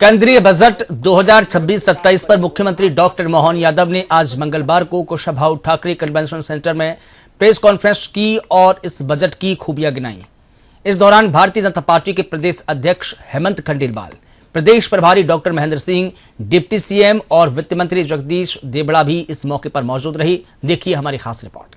केंद्रीय बजट 2026-27 पर मुख्यमंत्री डॉक्टर मोहन यादव ने आज मंगलवार को कुशाभाऊ ठाकरे कन्वेंशन सेंटर में प्रेस कॉन्फ्रेंस की और इस बजट की खूबियां गिनाई। इस दौरान भारतीय जनता पार्टी के प्रदेश अध्यक्ष हेमंत खंडेलवाल, प्रदेश प्रभारी doctor Mahendra Singh, deputy CM और वित्त मंत्री जगदीश देवड़ा भी इस मौके पर मौजूद रही। देखिए हमारी खास रिपोर्ट।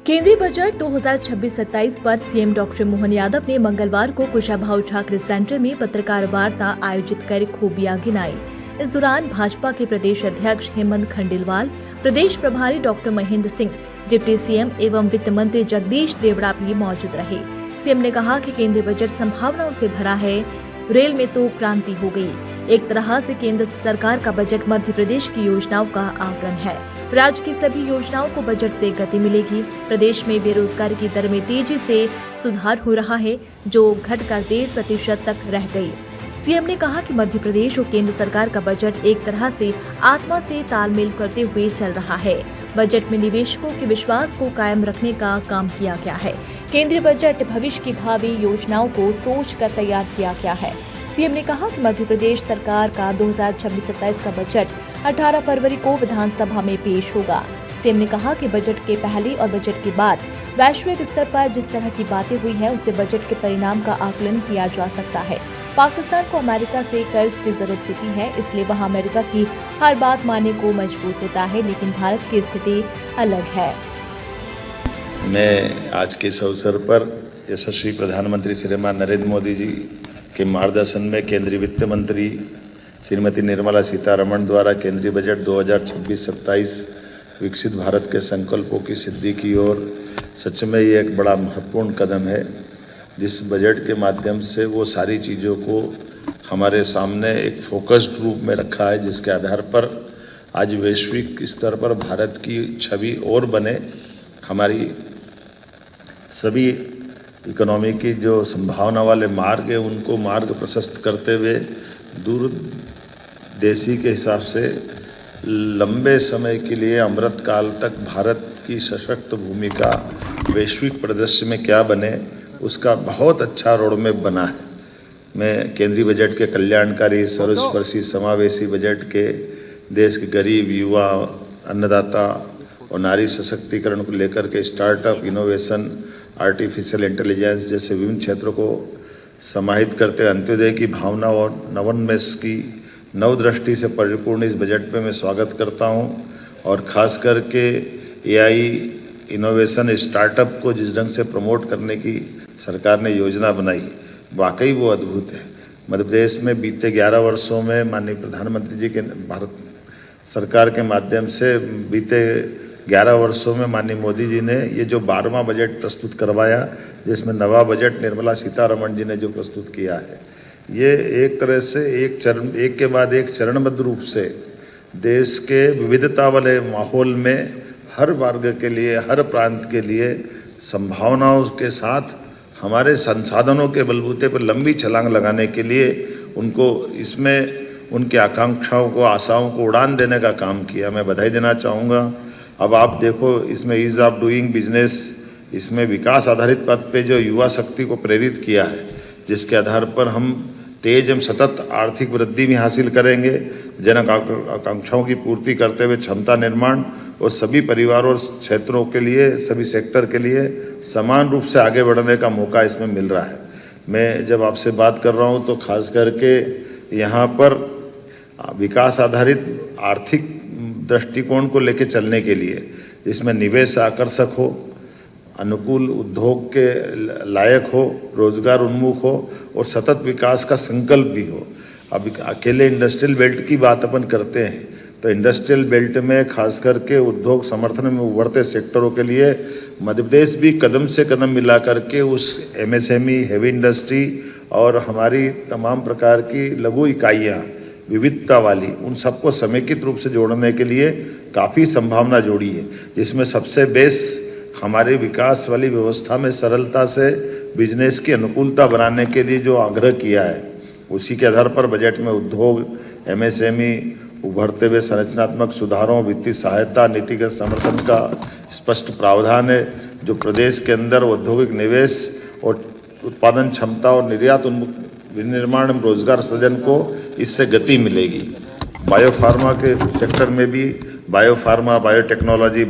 केंद्रीय बजट 2026-27 पर सीएम डॉक्टर मोहन यादव ने मंगलवार को कुशाभाऊ ठाकरे सेंटर में पत्रकार वार्ता आयोजित कर खूबियां गिनाई। इस दौरान भाजपा के प्रदेश अध्यक्ष हेमंत खंडेलवाल, प्रदेश प्रभारी doctor Mahendra Singh, deputy CM एवं वित्त मंत्री जगदीश देवड़ा भी मौजूद रहे। सीएम ने कहा कि केंद्रीय बजट संभावनाओं से भरा है। रेल में तो क्रांति हो गई। एक तरह से केंद्र सरकार का बजट मध्य प्रदेश की योजनाओं का आवरण है। राज्य की सभी योजनाओं को बजट से गति मिलेगी। प्रदेश में बेरोजगारी की दर में तेजी से सुधार हो रहा है, जो घटकर 1.5% तक रह गई। सीएम ने कहा कि मध्य प्रदेश और केंद्र सरकार का बजट एक तरह से आत्मा से तालमेल करते हुए चल रहा है। बजट में निवेशकों के विश्वास को कायम रखने का काम किया गया है। केंद्रीय बजट भविष्य की भावी योजनाओं को सोचकर तैयार किया गया है। सीएम ने कहा कि मध्य प्रदेश सरकार का 2026-27 का बजट 18 फरवरी को विधानसभा में पेश होगा। सीएम ने कहा कि बजट के पहले और बजट के बाद वैश्विक स्तर पर जिस तरह की बातें हुई है, उससे बजट के परिणाम का आकलन किया जा सकता है। पाकिस्तान को अमेरिका से कर्ज की जरूरत होती है, इसलिए वहां अमेरिका की हर बात मानने को मजबूर होता है, लेकिन भारत की स्थिति अलग है। मैं आज के इस अवसर पर यशस्वी प्रधानमंत्री श्रीमान नरेंद्र मोदी जी के मार्गदर्शन में केंद्रीय वित्त मंत्री श्रीमती निर्मला सीतारमण द्वारा केंद्रीय बजट 2026-27 विकसित भारत के संकल्पों की सिद्धि की ओर सच में ये एक बड़ा महत्वपूर्ण कदम है। जिस बजट के माध्यम से वो सारी चीज़ों को हमारे सामने एक फोकस्ड रूप में रखा है, जिसके आधार पर आज वैश्विक स्तर पर भारत की छवि और बने। हमारी सभी इकोनॉमी की जो संभावना वाले मार्ग है, उनको मार्ग प्रशस्त करते हुए दूरदेशी के हिसाब से लंबे समय के लिए अमृत काल तक भारत की सशक्त भूमिका वैश्विक परिदृश्य में क्या बने, उसका बहुत अच्छा रोडमैप बना है। मैं केंद्रीय बजट के कल्याणकारी, सर्वस्पर्शी, समावेशी बजट के देश के गरीब, युवा, अन्नदाता और नारी सशक्तिकरण को लेकर के स्टार्टअप, इनोवेशन, आर्टिफिशियल इंटेलिजेंस जैसे विभिन्न क्षेत्रों को समाहित करते अंत्योदय की भावना और नवोन्मेष की नवदृष्टि से परिपूर्ण इस बजट पे मैं स्वागत करता हूं। और खास करके एआई, इनोवेशन, स्टार्टअप को जिस ढंग से प्रमोट करने की सरकार ने योजना बनाई, वाकई वो अद्भुत है। मध्य प्रदेश में बीते 11 वर्षों में माननीय प्रधानमंत्री जी के भारत सरकार के माध्यम से बीते 11 वर्षों में माननीय मोदी जी ने ये जो 12वां बजट प्रस्तुत करवाया, जिसमें नवा बजट निर्मला सीतारमण जी ने जो प्रस्तुत किया है, ये एक तरह से एक के बाद एक चरणबद्ध रूप से देश के विविधता वाले माहौल में हर वर्ग के लिए, हर प्रांत के लिए संभावनाओं के साथ हमारे संसाधनों के बलबूते पर लंबी छलांग लगाने के लिए उनको इसमें उनकी आकांक्षाओं को, आशाओं को उड़ान देने का काम किया। मैं बधाई देना चाहूँगा। अब आप देखो, इसमें ईज ऑफ डूइंग बिजनेस, इसमें विकास आधारित पथ पे जो युवा शक्ति को प्रेरित किया है, जिसके आधार पर हम तेज एवं सतत आर्थिक वृद्धि भी हासिल करेंगे, जन आकांक्षाओं की पूर्ति करते हुए क्षमता निर्माण और सभी परिवारों और क्षेत्रों के लिए, सभी सेक्टर के लिए समान रूप से आगे बढ़ने का मौका इसमें मिल रहा है। मैं जब आपसे बात कर रहा हूँ तो खास करके यहाँ पर विकास आधारित आर्थिक दृष्टिकोण को लेकर चलने के लिए, जिसमें निवेश आकर्षक हो, अनुकूल उद्योग के लायक हो, रोजगार उन्मुख हो और सतत विकास का संकल्प भी हो। अब अकेले इंडस्ट्रियल बेल्ट की बात अपन करते हैं, तो इंडस्ट्रियल बेल्ट में खास करके उद्योग समर्थन में उभरते सेक्टरों के लिए मध्य प्रदेश भी कदम से कदम मिला करके उस एमएसएमई, हेवी इंडस्ट्री और हमारी तमाम प्रकार की लघु इकाइयाँ विविधता वाली उन सबको समेकित रूप से जोड़ने के लिए काफ़ी संभावना जोड़ी है, जिसमें सबसे बेस हमारे विकास वाली व्यवस्था में सरलता से बिजनेस की अनुकूलता बनाने के लिए जो आग्रह किया है, उसी के आधार पर बजट में उद्योग, एमएसएमई, उभरते हुए संरचनात्मक सुधारों, वित्तीय सहायता, नीतिगत समर्थन का स्पष्ट प्रावधान है, जो प्रदेश के अंदर औद्योगिक निवेश और उत्पादन क्षमता और निर्यात विनिर्माण में रोजगार सृजन को इससे गति मिलेगी। बायोफार्मा के सेक्टर में भी बायोफार्मा, बायोटेक्नोलॉजी,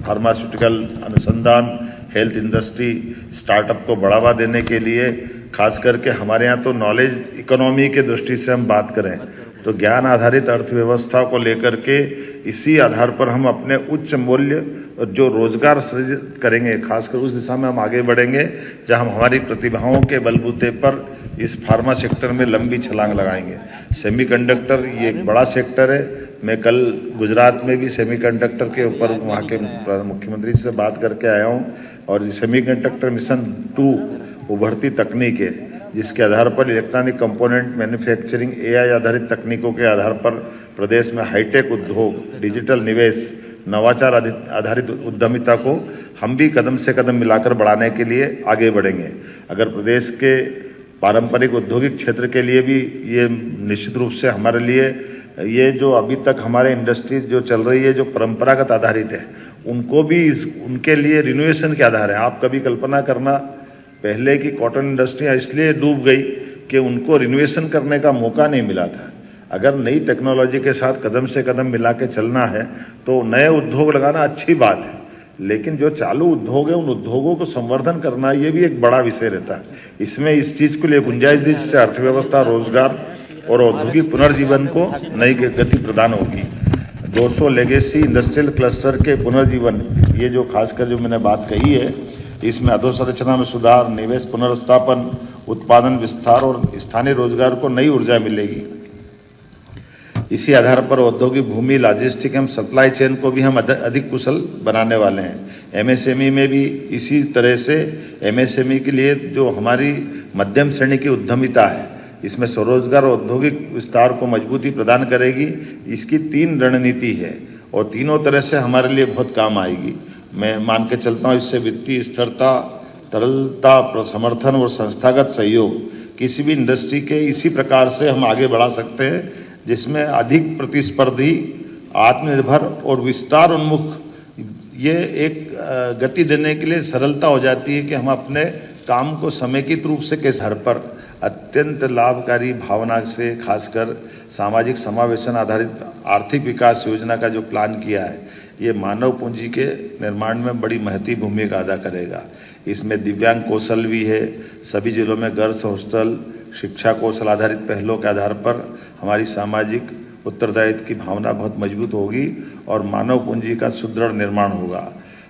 फार्मास्यूटिकल अनुसंधान, हेल्थ इंडस्ट्री, स्टार्टअप को बढ़ावा देने के लिए खास करके हमारे यहाँ तो नॉलेज इकोनॉमी के दृष्टि से हम बात करें तो ज्ञान आधारित अर्थव्यवस्था को लेकर के इसी आधार पर हम अपने उच्च मूल्य जो रोजगार सृजित करेंगे, खासकर उस दिशा में हम आगे बढ़ेंगे जहां हम हमारी प्रतिभाओं के बलबूते पर इस फार्मा सेक्टर में लंबी छलांग लगाएंगे। सेमीकंडक्टर ये एक बड़ा सेक्टर है। मैं कल गुजरात में भी सेमीकंडक्टर के ऊपर वहाँ के मुख्यमंत्री से बात करके आया हूँ और सेमीकंडक्टर मिशन 2 उभरती तकनीक है, जिसके आधार पर इलेक्ट्रॉनिक कंपोनेंट मैन्युफैक्चरिंग, एआई आधारित तकनीकों के आधार पर प्रदेश में हाईटेक उद्योग, डिजिटल निवेश, नवाचार आधारित उद्यमिता को हम भी कदम से कदम मिलाकर बढ़ाने के लिए आगे बढ़ेंगे। अगर प्रदेश के पारंपरिक औद्योगिक क्षेत्र के लिए भी ये निश्चित रूप से हमारे लिए ये जो अभी तक हमारे इंडस्ट्री जो चल रही है, जो परंपरागत आधारित है, उनको भी उनके लिए रिनोवेशन के आधार है। आप कभी कल्पना करना, पहले की कॉटन इंडस्ट्रियाँ इसलिए डूब गई कि उनको रिनोवेशन करने का मौका नहीं मिला था। अगर नई टेक्नोलॉजी के साथ कदम से कदम मिला के चलना है तो नए उद्योग लगाना अच्छी बात है, लेकिन जो चालू उद्योग है उन उद्योगों को संवर्धन करना ये भी एक बड़ा विषय रहता है। इसमें इस चीज़ के लिए गुंजाइश दी जिससे अर्थव्यवस्था, रोजगार और औद्योगिक पुनर्जीवन को नई गति प्रदान होगी। 200 लेगेसी इंडस्ट्रियल क्लस्टर के पुनर्जीवन, ये जो खासकर जो मैंने बात कही है, इसमें अधोसंरचना में सुधार, निवेश पुनर्स्थापन, उत्पादन विस्तार और स्थानीय रोजगार को नई ऊर्जा मिलेगी। इसी आधार पर औद्योगिक भूमि, लॉजिस्टिक एवं सप्लाई चेन को भी हम अधिक कुशल बनाने वाले हैं। एमएसएमई में भी इसी तरह से एमएसएमई के लिए जो हमारी मध्यम श्रेणी की उद्यमिता है, इसमें स्वरोजगार और औद्योगिक विस्तार को मजबूती प्रदान करेगी। इसकी 3 रणनीति है और तीनों तरह से हमारे लिए बहुत काम आएगी। मैं मान के चलता हूँ इससे वित्तीय स्थिरता, तरलता, समर्थन और संस्थागत सहयोग किसी भी इंडस्ट्री के इसी प्रकार से हम आगे बढ़ा सकते हैं, जिसमें अधिक प्रतिस्पर्धी, आत्मनिर्भर और विस्तार उन्मुख ये एक गति देने के लिए सरलता हो जाती है कि हम अपने काम को समेकित रूप से किस हर पर अत्यंत लाभकारी भावना से, खासकर सामाजिक समावेशन आधारित आर्थिक विकास योजना का जो प्लान किया है, ये मानव पूंजी के निर्माण में बड़ी महती भूमिका अदा करेगा। इसमें दिव्यांग कौशल भी है। सभी जिलों में गर्ल्स हॉस्टल, शिक्षा कौशल आधारित पहलों के आधार पर हमारी सामाजिक उत्तरदायित्व की भावना बहुत मजबूत होगी और मानव पूंजी का सुदृढ़ निर्माण होगा।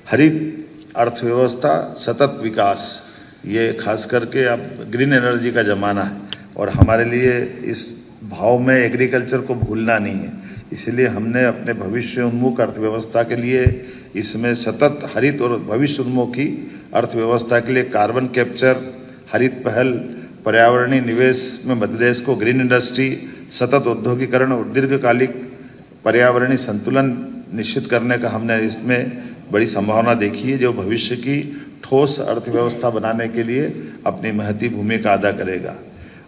हरित अर्थव्यवस्था, सतत विकास, ये खास करके अब ग्रीन एनर्जी का ज़माना है और हमारे लिए इस भाव में एग्रीकल्चर को भूलना नहीं है। इसलिए हमने अपने भविष्य उन्मुख अर्थव्यवस्था के लिए इसमें सतत हरित और भविष्य उन्मुखी अर्थव्यवस्था के लिए कार्बन कैप्चर, हरित पहल, पर्यावरणीय निवेश में मध्य प्रदेश को ग्रीन इंडस्ट्री, सतत औद्योगिकरण और दीर्घकालिक पर्यावरणीय संतुलन निश्चित करने का हमने इसमें बड़ी संभावना देखी है, जो भविष्य की ठोस अर्थव्यवस्था बनाने के लिए अपनी महती भूमिका अदा करेगा।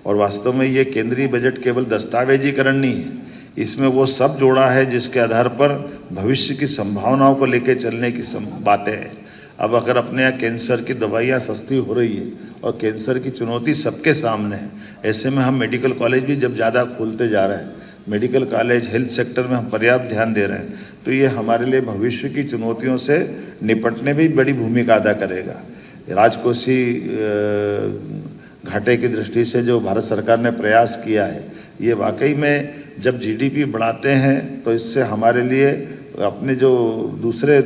और वास्तव में ये केंद्रीय बजट केवल दस्तावेजीकरण नहीं है, इसमें वो सब जोड़ा है जिसके आधार पर भविष्य की संभावनाओं को लेकर चलने की बातें हैं। अब अगर अपने यहाँ कैंसर की दवाइयाँ सस्ती हो रही है और कैंसर की चुनौती सबके सामने है, ऐसे में हम मेडिकल कॉलेज भी जब ज़्यादा खोलते जा रहे हैं, मेडिकल कॉलेज, हेल्थ सेक्टर में हम पर्याप्त ध्यान दे रहे हैं, तो ये हमारे लिए भविष्य की चुनौतियों से निपटने में भी बड़ी भूमिका अदा करेगा। राजकोषीय घाटे की दृष्टि से जो भारत सरकार ने प्रयास किया है, ये वाकई में जब जीडीपी बढ़ाते हैं तो इससे हमारे लिए अपने जो दूसरे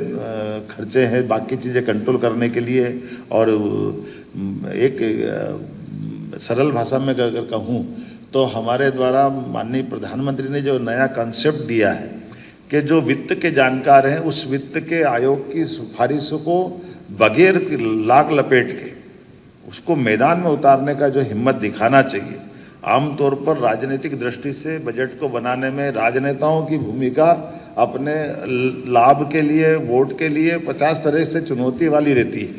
खर्चे हैं, बाकी चीज़ें कंट्रोल करने के लिए, और एक सरल भाषा में अगर कहूँ तो हमारे द्वारा माननीय प्रधानमंत्री ने जो नया कॉन्सेप्ट दिया है कि जो वित्त के जानकार हैं उस वित्त के आयोग की सिफारिशों को बगैर लाग लपेट के उसको मैदान में उतारने का जो हिम्मत दिखाना चाहिए। आमतौर पर राजनीतिक दृष्टि से बजट को बनाने में राजनेताओं की भूमिका अपने लाभ के लिए, वोट के लिए 50 तरह से चुनौती वाली रहती है,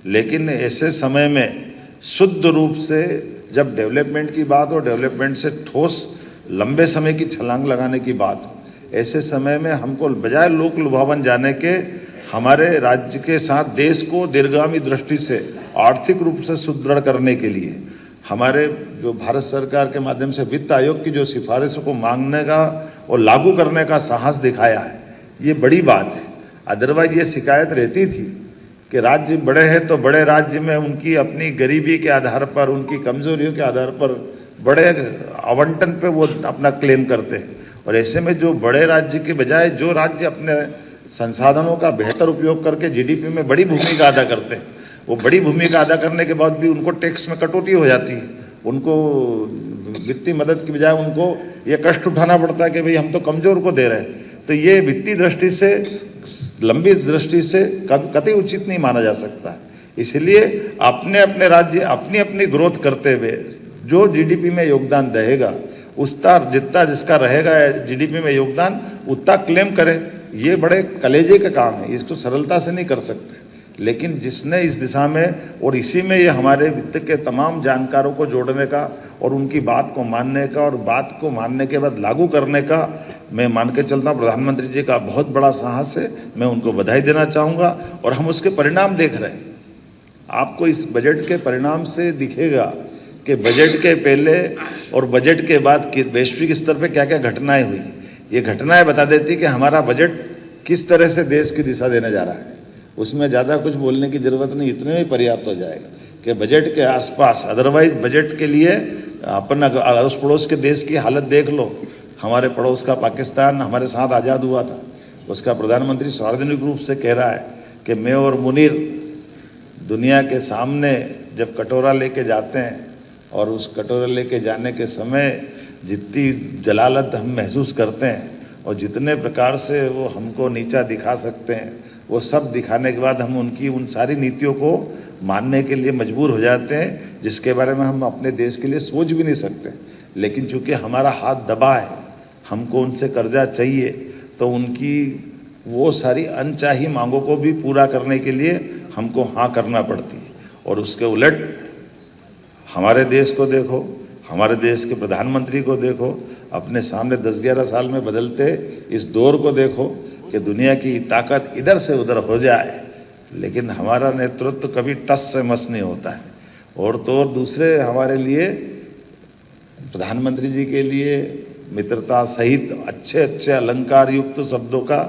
लेकिन ऐसे समय में शुद्ध रूप से जब डेवलपमेंट की बात हो, डेवलपमेंट से ठोस लंबे समय की छलांग लगाने की बात हो, ऐसे समय में हमको बजाय लोक लुभावन जाने के हमारे राज्य के साथ देश को दीर्घगामी दृष्टि से आर्थिक रूप से सुदृढ़ करने के लिए हमारे जो भारत सरकार के माध्यम से वित्त आयोग की जो सिफारिशों को मांगने का और लागू करने का साहस दिखाया है, ये बड़ी बात है। अदरवाइज ये शिकायत रहती थी कि राज्य बड़े हैं तो बड़े राज्य में उनकी अपनी गरीबी के आधार पर, उनकी कमजोरियों के आधार पर बड़े आवंटन पे वो अपना क्लेम करते हैं, और ऐसे में जो बड़े राज्य के बजाय जो राज्य अपने संसाधनों का बेहतर उपयोग करके जीडीपी में बड़ी भूमिका अदा करते हैं, वो बड़ी भूमिका अदा करने के बाद भी उनको टैक्स में कटौती हो जाती है, उनको वित्तीय मदद की बजाय उनको ये कष्ट उठाना पड़ता है कि भाई हम तो कमजोर को दे रहे हैं। तो ये वित्तीय दृष्टि से, लंबी दृष्टि से कतई उचित नहीं माना जा सकता। इसलिए अपने अपने राज्य अपनी अपनी ग्रोथ करते हुए जो जीडीपी में योगदान देगा उसका जितना जिसका रहेगा जीडीपी में योगदान उतना क्लेम करे। ये बड़े कलेजे का काम है, इसको सरलता से नहीं कर सकते, लेकिन जिसने इस दिशा में और इसी में ये हमारे वित्त के तमाम जानकारों को जोड़ने का और उनकी बात को मानने का और बात को मानने के बाद लागू करने का मैं मान के चलता हूँ। प्रधानमंत्री जी का बहुत बड़ा साहस है, मैं उनको बधाई देना चाहूँगा और हम उसके परिणाम देख रहे हैं। आपको इस बजट के परिणाम से दिखेगा कि बजट के पहले और बजट के बाद वैश्विक स्तर पर क्या क्या घटनाएं हुई। ये घटनाएं बता देती कि हमारा बजट किस तरह से देश की दिशा देने जा रहा है। उसमें ज़्यादा कुछ बोलने की जरूरत नहीं, इतने में पर्याप्त हो जाएगा कि बजट के आसपास, अदरवाइज बजट के लिए अपन अड़ोस पड़ोस के देश की हालत देख लो। हमारे पड़ोस का पाकिस्तान हमारे साथ आज़ाद हुआ था, उसका प्रधानमंत्री सार्वजनिक रूप से कह रहा है कि मैं और मुनीर दुनिया के सामने जब कटोरा लेके जाते हैं और उस कटोरा लेके जाने के समय जितनी जलालत हम महसूस करते हैं और जितने प्रकार से वो हमको नीचा दिखा सकते हैं, वो सब दिखाने के बाद हम उनकी उन सारी नीतियों को मानने के लिए मजबूर हो जाते हैं, जिसके बारे में हम अपने देश के लिए सोच भी नहीं सकते। लेकिन चूंकि हमारा हाथ दबा है, हमको उनसे कर्जा चाहिए, तो उनकी वो सारी अनचाही मांगों को भी पूरा करने के लिए हमको हाँ करना पड़ती है। और उसके उलट हमारे देश को देखो, हमारे देश के प्रधानमंत्री को देखो, अपने सामने 10-11 साल में बदलते इस दौर को देखो कि दुनिया की ताकत इधर से उधर हो जाए, लेकिन हमारा नेतृत्व कभी टस से मस नहीं होता है। और तो और दूसरे हमारे लिए, प्रधानमंत्री जी के लिए मित्रता सहित अच्छे अच्छे अलंकार युक्त शब्दों का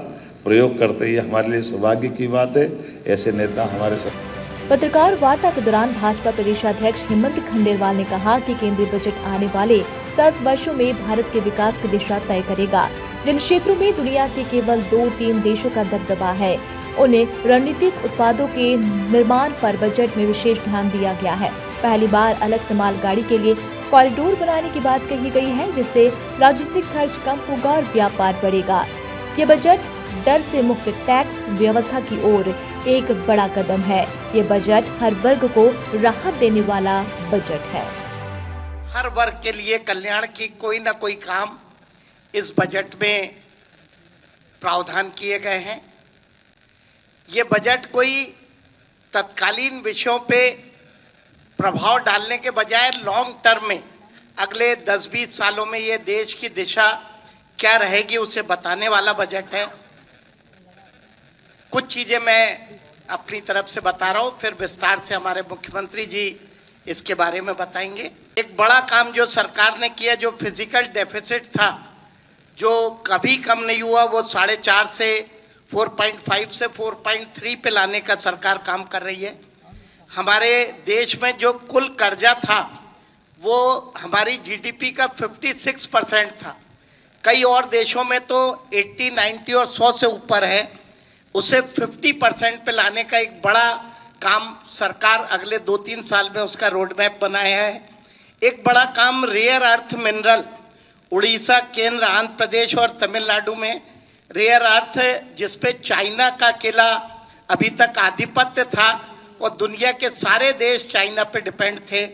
प्रयोग करते ही हमारे लिए सौभाग्य की बात है। ऐसे नेता हमारे साथ। पत्रकार वार्ता के दौरान भाजपा प्रदेशाध्यक्ष हेमंत खंडेलवाल ने कहा कि केंद्रीय बजट आने वाले 10 वर्षों में भारत के विकास की दिशा तय करेगा। जिन क्षेत्रों में दुनिया के केवल 2-3 देशों का दबदबा है, उन्हें रणनीतिक उत्पादों के निर्माण पर बजट में विशेष ध्यान दिया गया है। पहली बार अलग से मालगाड़ी के लिए कॉरिडोर बनाने की बात कही गई है, जिससे लॉजिस्टिक खर्च कम होगा और व्यापार बढ़ेगा। ये बजट दर से मुक्त टैक्स व्यवस्था की ओर एक बड़ा कदम है। ये बजट हर वर्ग को राहत देने वाला बजट है। हर वर्ग के लिए कल्याण की कोई ना कोई काम इस बजट में प्रावधान किए गए हैं। ये बजट कोई तत्कालीन विषयों पे प्रभाव डालने के बजाय लॉन्ग टर्म में अगले 10-20 सालों में ये देश की दिशा क्या रहेगी उसे बताने वाला बजट है। कुछ चीजें मैं अपनी तरफ से बता रहा हूँ, फिर विस्तार से हमारे मुख्यमंत्री जी इसके बारे में बताएंगे। एक बड़ा काम जो सरकार ने किया, जो फिजिकल डेफिसिट था जो कभी कम नहीं हुआ, वो 4.5 से 4.5 से 4.3 पे लाने का सरकार काम कर रही है। हमारे देश में जो कुल कर्जा था वो हमारी जीडीपी का 56% था। कई और देशों में तो 80, 90 और 100 से ऊपर है। उसे 50% पे लाने का एक बड़ा काम सरकार अगले 2-3 साल में उसका रोड मैप बनाया है। एक बड़ा काम रेयर अर्थ मिनरल उड़ीसा, केंद्र, आंध्र प्रदेश और तमिलनाडु में रेयर अर्थ जिसपे चाइना का अकेला अभी तक आधिपत्य था और दुनिया के सारे देश चाइना पे डिपेंड थे,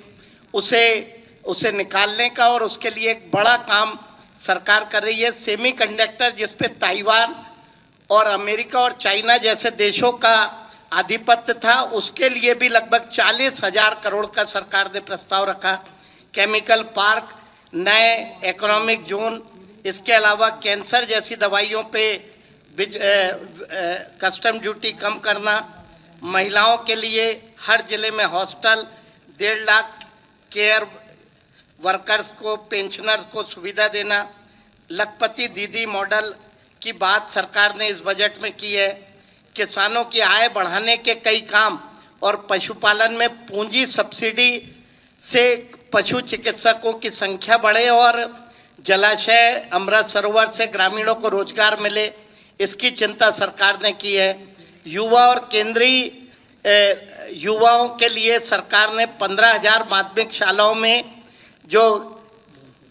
उसे निकालने का और उसके लिए एक बड़ा काम सरकार कर रही है। सेमीकंडक्टर जिसपे ताइवान और अमेरिका और चाइना जैसे देशों का आधिपत्य था, उसके लिए भी लगभग 40,000 करोड़ का सरकार ने प्रस्ताव रखा। केमिकल पार्क, नए इकोनॉमिक जोन, इसके अलावा कैंसर जैसी दवाइयों पे कस्टम ड्यूटी कम करना, महिलाओं के लिए हर जिले में हॉस्टल, 1.5 लाख केयर वर्कर्स को, पेंशनर्स को सुविधा देना, लखपति दीदी मॉडल की बात सरकार ने इस बजट में की है। किसानों की आय बढ़ाने के कई काम और पशुपालन में पूंजी सब्सिडी से पशु चिकित्सकों की संख्या बढ़े और जलाशय अमृत सरोवर से ग्रामीणों को रोजगार मिले, इसकी चिंता सरकार ने की है। युवा और केंद्रीय युवाओं के लिए सरकार ने 15,000 माध्यमिक शालाओं में जो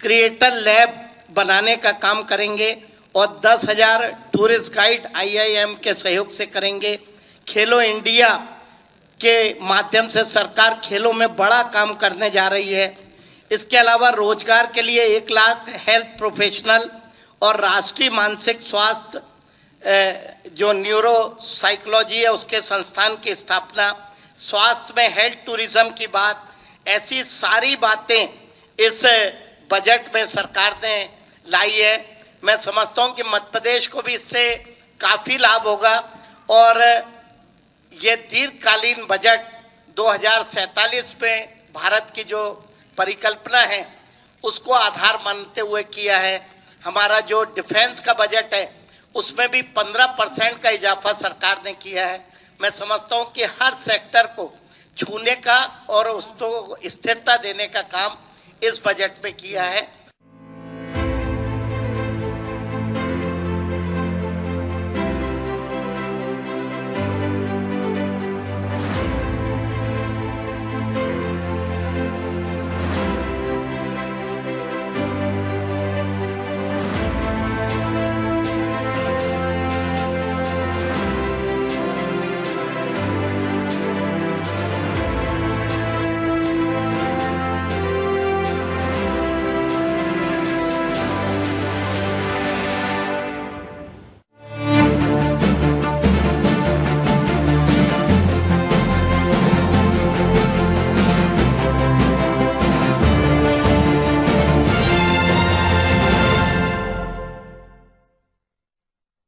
क्रिएटर लैब बनाने का काम करेंगे और 10,000 टूरिस्ट गाइड IIM के सहयोग से करेंगे। खेलो इंडिया के माध्यम से सरकार खेलों में बड़ा काम करने जा रही है। इसके अलावा रोजगार के लिए 1 लाख हेल्थ प्रोफेशनल और राष्ट्रीय मानसिक स्वास्थ्य जो न्यूरो साइकोलॉजी है उसके संस्थान की स्थापना, स्वास्थ्य में हेल्थ टूरिज्म की बात, ऐसी सारी बातें इस बजट में सरकार ने लाई है। मैं समझता हूं कि मध्य प्रदेश को भी इससे काफी लाभ होगा और ये दीर्घकालीन बजट 2047 में भारत की जो परिकल्पना है उसको आधार मानते हुए किया है। हमारा जो डिफेंस का बजट है उसमें भी 15% का इजाफा सरकार ने किया है। मैं समझता हूं कि हर सेक्टर को छूने का और उसको स्थिरता देने का काम इस बजट में किया है।